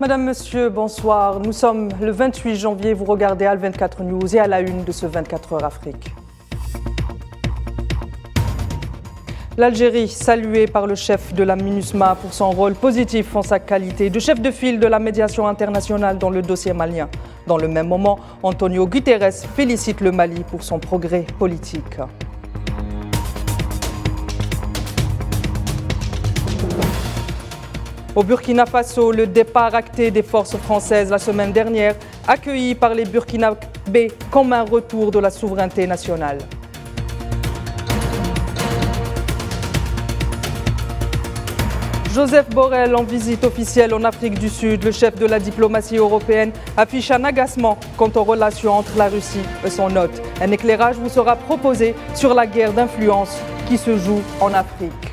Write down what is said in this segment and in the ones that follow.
Madame, Monsieur, bonsoir. Nous sommes le 28 janvier, vous regardez Al24 News et à la une de ce 24 heures Afrique. L'Algérie, saluée par le chef de la MINUSMA pour son rôle positif en sa qualité de chef de file de la médiation internationale dans le dossier malien. Dans le même moment, Antonio Guterres félicite le Mali pour son progrès politique. Au Burkina Faso, le départ acté des forces françaises la semaine dernière, accueilli par les Burkinabés comme un retour de la souveraineté nationale. Joseph Borrell en visite officielle en Afrique du Sud. Le chef de la diplomatie européenne affiche un agacement quant aux relations entre la Russie et son hôte. Un éclairage vous sera proposé sur la guerre d'influence qui se joue en Afrique.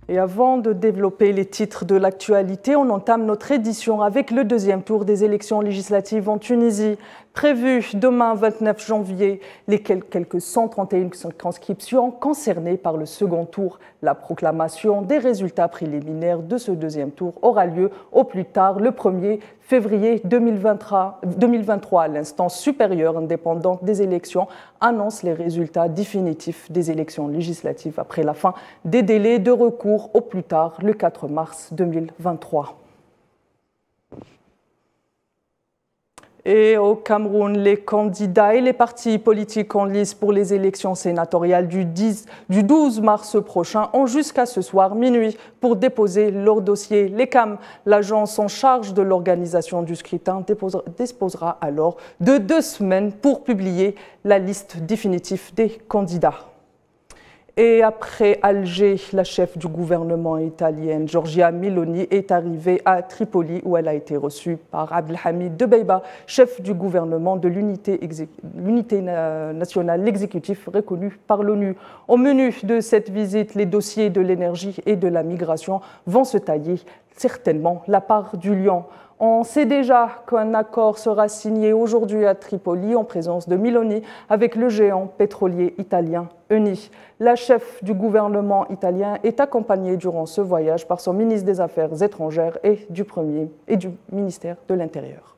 Et avant de développer les titres de l'actualité, on entame notre édition avec le deuxième tour des élections législatives en Tunisie. Prévu demain 29 janvier, les quelques 131 circonscriptions concernées par le second tour. La proclamation des résultats préliminaires de ce deuxième tour aura lieu au plus tard le 1er février 2023. L'instance supérieure indépendante des élections annonce les résultats définitifs des élections législatives après la fin des délais de recours au plus tard le 4 mars 2023. Et au Cameroun, les candidats et les partis politiques en lice pour les élections sénatoriales du 12 mars prochain ont jusqu'à ce soir minuit pour déposer leur dossier. L'ECAM, l'agence en charge de l'organisation du scrutin, disposera alors de 2 semaines pour publier la liste définitive des candidats. Et après Alger, la chef du gouvernement italien, Giorgia Meloni, est arrivée à Tripoli où elle a été reçue par Abdelhamid Dbeibah, chef du gouvernement de l'unité nationale, l'exécutif reconnu par l'ONU. Au menu de cette visite, les dossiers de l'énergie et de la migration vont se tailler certainement la part du lion. On sait déjà qu'un accord sera signé aujourd'hui à Tripoli en présence de Meloni avec le géant pétrolier italien Eni. La chef du gouvernement italien est accompagnée durant ce voyage par son ministre des Affaires étrangères et du ministère de l'Intérieur.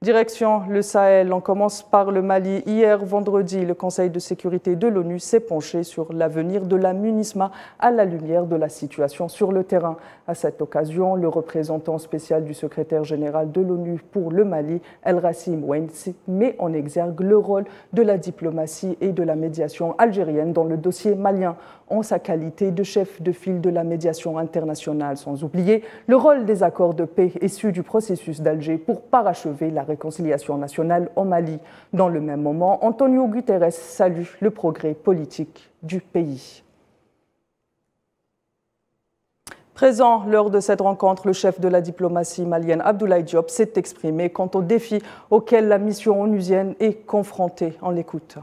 Direction le Sahel, on commence par le Mali. Hier, vendredi, le Conseil de sécurité de l'ONU s'est penché sur l'avenir de la MINUSMA à la lumière de la situation sur le terrain. À cette occasion, le représentant spécial du secrétaire général de l'ONU pour le Mali, El-Rassim Ouaine, met en exergue le rôle de la diplomatie et de la médiation algérienne dans le dossier malien, en sa qualité de chef de file de la médiation internationale, sans oublier le rôle des accords de paix issus du processus d'Alger pour parachever la réconciliation nationale au Mali. Dans le même moment, Antonio Guterres salue le progrès politique du pays. Présent lors de cette rencontre, le chef de la diplomatie malienne, Abdoulaye Diop, s'est exprimé quant aux défis auxquels la mission onusienne est confrontée. On l'écoute.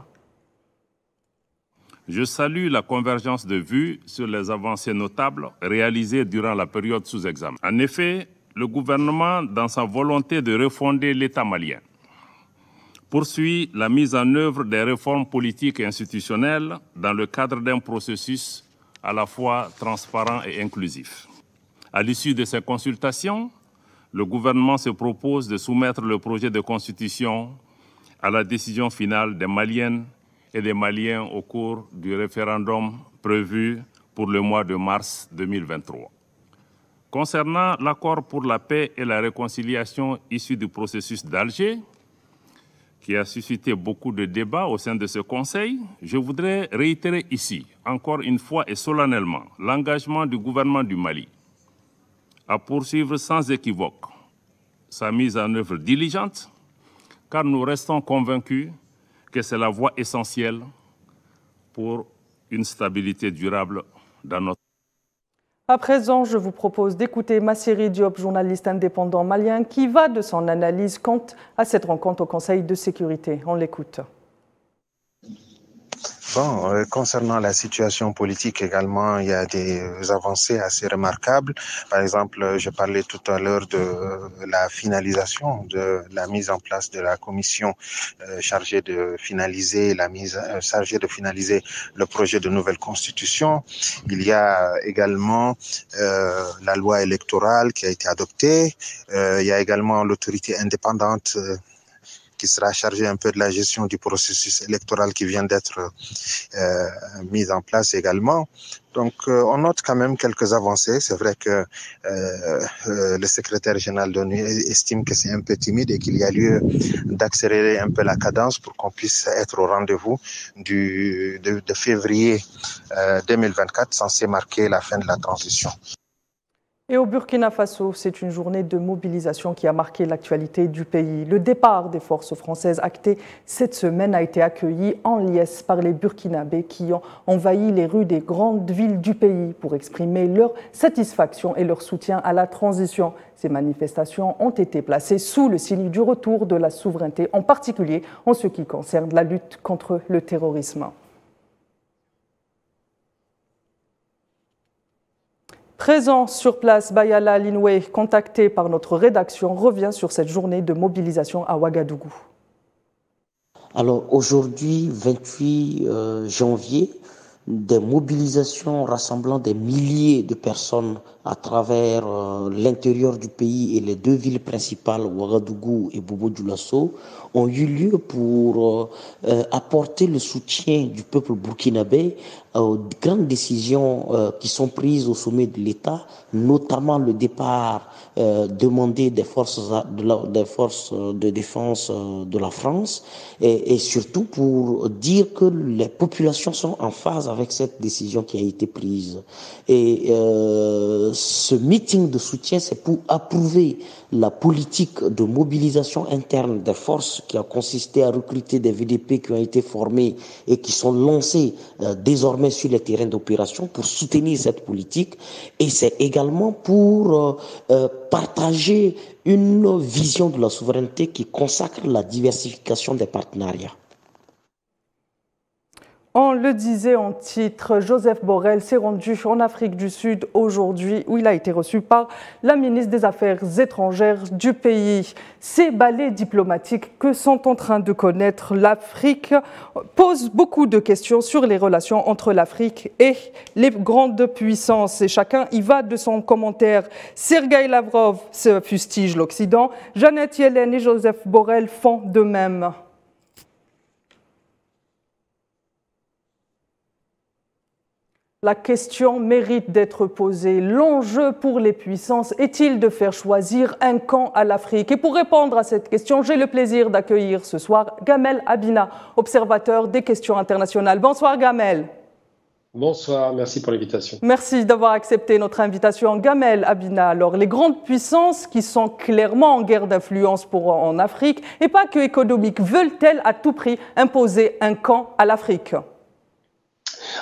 Je salue la convergence de vues sur les avancées notables réalisées durant la période sous examen. En effet, le gouvernement, dans sa volonté de refonder l'État malien, poursuit la mise en œuvre des réformes politiques et institutionnelles dans le cadre d'un processus à la fois transparent et inclusif. À l'issue de ces consultations, le gouvernement se propose de soumettre le projet de constitution à la décision finale des Maliennes et des Maliens au cours du référendum prévu pour le mois de mars 2023. Concernant l'accord pour la paix et la réconciliation issu du processus d'Alger, qui a suscité beaucoup de débats au sein de ce Conseil, je voudrais réitérer ici, encore une fois et solennellement, l'engagement du gouvernement du Mali à poursuivre sans équivoque sa mise en œuvre diligente, car nous restons convaincus que c'est la voie essentielle pour une stabilité durable dans notre pays. À présent, je vous propose d'écouter Massiri Diop, journaliste indépendant malien, qui va de son analyse quant à cette rencontre au Conseil de sécurité. On l'écoute. Bon, concernant la situation politique également, il y a des avancées assez remarquables. Par exemple, je parlais tout à l'heure de la finalisation de la mise en place de la commission chargée de finaliser le projet de nouvelle constitution. Il y a également la loi électorale qui a été adoptée. Il y a également l'autorité indépendante qui sera chargé un peu de la gestion du processus électoral qui vient d'être mise en place également. Donc, on note quand même quelques avancées. C'est vrai que le secrétaire général de l'ONU estime que c'est un peu timide et qu'il y a lieu d'accélérer un peu la cadence pour qu'on puisse être au rendez-vous de février 2024, censé marquer la fin de la transition. Et au Burkina Faso, c'est une journée de mobilisation qui a marqué l'actualité du pays. Le départ des forces françaises acté cette semaine a été accueilli en liesse par les Burkinabés qui ont envahi les rues des grandes villes du pays pour exprimer leur satisfaction et leur soutien à la transition. Ces manifestations ont été placées sous le signe du retour de la souveraineté, en particulier en ce qui concerne la lutte contre le terrorisme. Présent sur place, Bayala Linoué, contacté par notre rédaction, revient sur cette journée de mobilisation à Ouagadougou. Alors aujourd'hui, 28 janvier, des mobilisations rassemblant des milliers de personnes à travers l'intérieur du pays et les deux villes principales, Ouagadougou et Bobo-Dioulasso, ont eu lieu pour apporter le soutien du peuple burkinabé aux grandes décisions qui sont prises au sommet de l'État, notamment le départ demandé des forces de défense de la France et surtout pour dire que les populations sont en phase avec cette décision qui a été prise. Et ce meeting de soutien, c'est pour approuver la politique de mobilisation interne des forces qui a consisté à recruter des VDP qui ont été formés et qui sont lancés désormais sur les terrains d'opération pour soutenir cette politique. Et c'est également pour partager une vision de la souveraineté qui consacre la diversification des partenariats. On le disait en titre, Joseph Borrell s'est rendu en Afrique du Sud aujourd'hui où il a été reçu par la ministre des Affaires étrangères du pays. Ces balais diplomatiques que sont en train de connaître l'Afrique posent beaucoup de questions sur les relations entre l'Afrique et les grandes puissances. Et chacun y va de son commentaire. Sergueï Lavrov se fustige l'Occident, Janet Yellen et Joseph Borrell font de même. La question mérite d'être posée. L'enjeu pour les puissances est-il de faire choisir un camp à l'Afrique? Et pour répondre à cette question, j'ai le plaisir d'accueillir ce soir Gamel Abina, observateur des questions internationales. Bonsoir Gamel. Bonsoir, merci pour l'invitation. Merci d'avoir accepté notre invitation. Gamel Abina, alors les grandes puissances qui sont clairement en guerre d'influence en Afrique, et pas que économique, veulent-elles à tout prix imposer un camp à l'Afrique?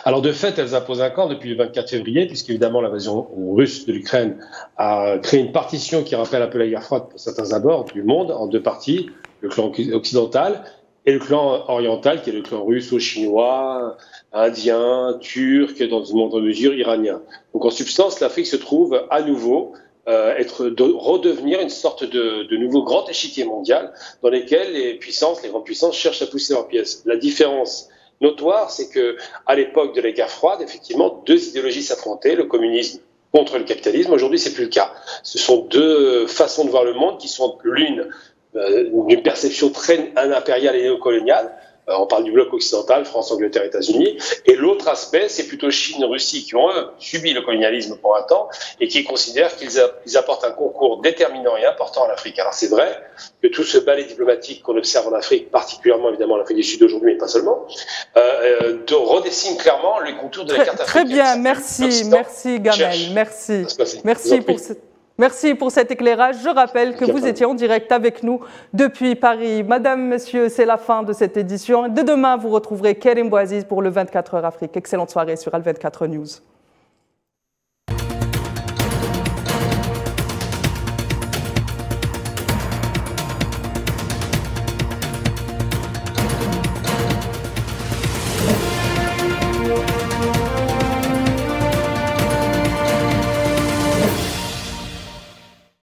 Alors de fait, elles imposent un camp depuis le 24 février, puisqu'évidemment l'invasion russe de l'Ukraine a créé une partition qui rappelle un peu la guerre froide pour certains abords du monde, en deux parties, le clan occidental et le clan oriental, qui est le clan russo-chinois, indien, turc, dans une moindre mesure iranien. Donc en substance, l'Afrique se trouve à nouveau redevenir une sorte de nouveau grand échiquier mondial dans lequel les grandes puissances cherchent à pousser leurs pièces. La différence notoire, c'est que à l'époque de la guerre froide, effectivement, deux idéologies s'affrontaient, le communisme contre le capitalisme. Aujourd'hui, c'est plus le cas. Ce sont deux façons de voir le monde qui sont l'une d'une perception très impériale et néocoloniale. On parle du bloc occidental, France, Angleterre, États-Unis. Et l'autre aspect, c'est plutôt Chine, Russie, qui ont, eux, subi le colonialisme pour un temps et qui considèrent qu'ils apportent un concours déterminant et important à l'Afrique. Alors c'est vrai que tout ce balai diplomatique qu'on observe en Afrique, particulièrement évidemment en Afrique du Sud aujourd'hui, mais pas seulement, redessine clairement les contours de la carte africaine. Très bien, merci Gamel, Merci pour cet éclairage. Je rappelle que vous étiez en direct avec nous depuis Paris. Madame, Monsieur, c'est la fin de cette édition. Dès demain, vous retrouverez Kerim Bouaziz pour le 24h Afrique. Excellente soirée sur Al 24 News.